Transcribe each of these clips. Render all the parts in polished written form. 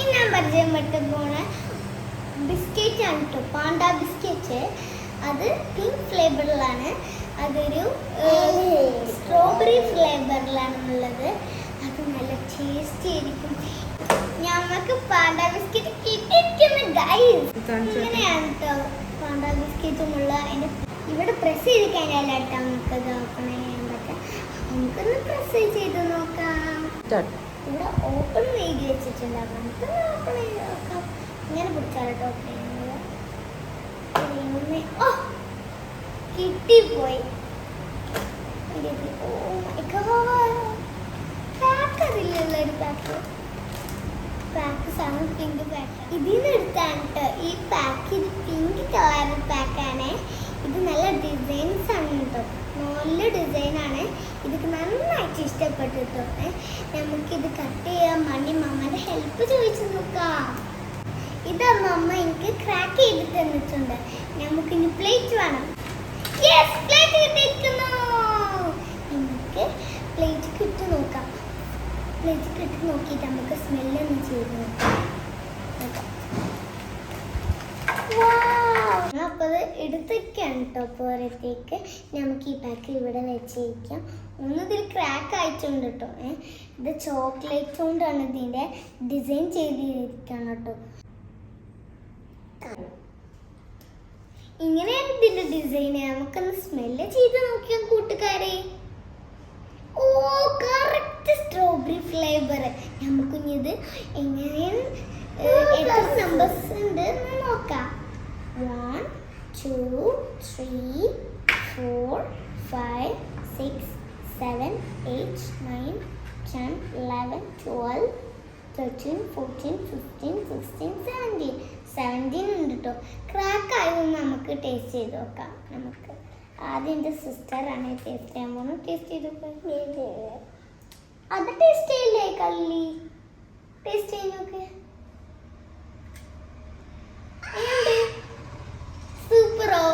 ഇനി ഞാൻ പരിചയപ്പെട്ട് പോണ ബിസ്ക്കറ്റ് ആണ് കേട്ടോ, പാണ്ട ബിസ്ക്കറ്റ്. അത് പിങ്ക് ഫ്ലേവറിലാണ്, അതൊരു സ്ട്രോബെറി ഫ്ലേവറിലാണുള്ളത്. അത് നല്ല ടേസ്റ്റി ആയിരിക്കും. ഞമ്മക്ക് പാണ്ട ബിസ്ക്കറ്റ് കിട്ടിയിരിക്കുന്നു ഗൈസ്. ഇങ്ങനെയാണ് കേട്ടോ പാണ്ട ബിസ്ക്കറ്റുമുള്ള. അതിൻ്റെ ഇവിടെ പ്രസ് ചെയ്ത് കഴിഞ്ഞാൽ കേട്ടോ നമുക്കത് ഓപ്പൺ ചെയ്യാൻ പറ്റാം. നമുക്കൊന്ന് പ്രസ് ചെയ്ത് നോക്കാം. ഇവിടെ ഓപ്പൺ ചെയ്ത് വെച്ചിട്ടുണ്ട്, നമുക്കൊന്ന് ഓപ്പൺ ചെയ്ത് നോക്കാം. ഇങ്ങനെ പിടിച്ചാൽ കേട്ടോ ഓപ്പൺ ചെയ്യുന്നത്. ഓ കിട്ടിപ്പോയി. ഓ മൈ ഗോഡ്, പാക്ക് അതിലുള്ള ഒരു പാക്ക് സാധനം പിങ്ക് പാക്ക്. ഇതിന്ന് എടുത്താണ് കേട്ടോ ഈ പാക്ക്. ഇത് പിങ്ക് കളർ പാക്കാണ്. ഇത് നല്ല ഡിസൈൻസ് ആണ് കേട്ടോ, നല്ല ഡിസൈനാണ്. ഇതൊക്കെ നന്നായിട്ട് ഇഷ്ടപ്പെട്ടു കേട്ടോ. നമുക്കിത് കട്ട് ചെയ്യാൻ വേണ്ടി മമ്മയുടെ ഹെൽപ്പ് ചോദിച്ചു നോക്കാം. ഇത് മമ്മ എനിക്ക് ക്രാക്ക് ചെയ്ത് തന്നിട്ടുണ്ട്. നമുക്കിനി പ്ലേറ്റ് വേണം. യെസ്, പ്ലേറ്റ് കിട്ടിയിരിക്കുന്നു. നമുക്ക് പ്ലേറ്റ് കിട്ടി നോക്കാം. പ്ലേറ്റ് കിട്ടി നോക്കിയിട്ട് നമുക്ക് സ്മെല്ലൊന്ന് ചെയ്ത് നോക്കാം. അപ്പോൾ അത് എടുത്തൊക്കെയാണ് കേട്ടോ. പോരത്തേക്ക് നമുക്ക് ഈ പാക്ക് ഇവിടെ വെച്ചിരിക്കാം. ഒന്നിതിൽ ക്രാക്ക് ആയിട്ടുണ്ട് കേട്ടോ. ഇത് ചോക്ലേറ്റ് കൊണ്ടാണ് ഇതിൻ്റെ ഡിസൈൻ ചെയ്തിരിക്കണം കേട്ടോ. ഇങ്ങനെയാണ് ഇതിൻ്റെ ഡിസൈൻ. നമുക്കൊന്ന് സ്മെല്ല് ചെയ്ത് നോക്കിയാൽ കൂട്ടുകാരെ. ഓ കറക്റ്റ് സ്ട്രോബെറി ഫ്ലേവർ. നമുക്കിത് എങ്ങനെയാണ് എത്ര നമ്പേഴ്സ് ഉണ്ട് എന്ന് നോക്കാം. 1 2 3 4 5 6 7 8 9 10 11 12 13 14 15 16 17 ഉണ്ട് കേട്ടോ. ക്രാക്ക് ആയതൊന്ന് നമുക്ക് ടേസ്റ്റ് ചെയ്ത് നോക്കാം. നമുക്ക് ആദ്യം എൻ്റെ സിസ്റ്ററാണ് ടേസ്റ്റ് ചെയ്യാൻ പോകുന്നത്. ടേസ്റ്റ് ചെയ്ത് അത് ടേസ്റ്റ് ചെയ്യില്ലേ കള്ളി? ടേസ്റ്റ് ചെയ്ത് നോക്ക്. സൂപ്പറോ?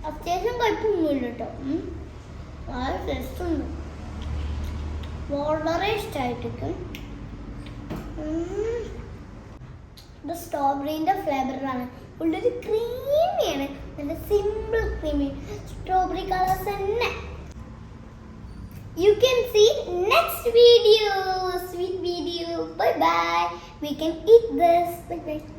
അത്യാവശ്യം കുഴപ്പമൊന്നുമില്ല കേട്ടോ. വളരെ ടേസ്റ്റ് ഉണ്ട്. വളരെ ഇഷ്ടമായിട്ടിരിക്കും. ഇത് സ്ട്രോബെറിൻ്റെ ഫ്ലേവറാണ്. ഉള്ളൊരു ക്രീമിയാണ്, നല്ല സിമ്പിൾ ക്രീമി സ്ട്രോബെറി കളേഴ്സ് തന്നെ. You can see next video, sweet video. Bye bye. We can eat this. Bye bye.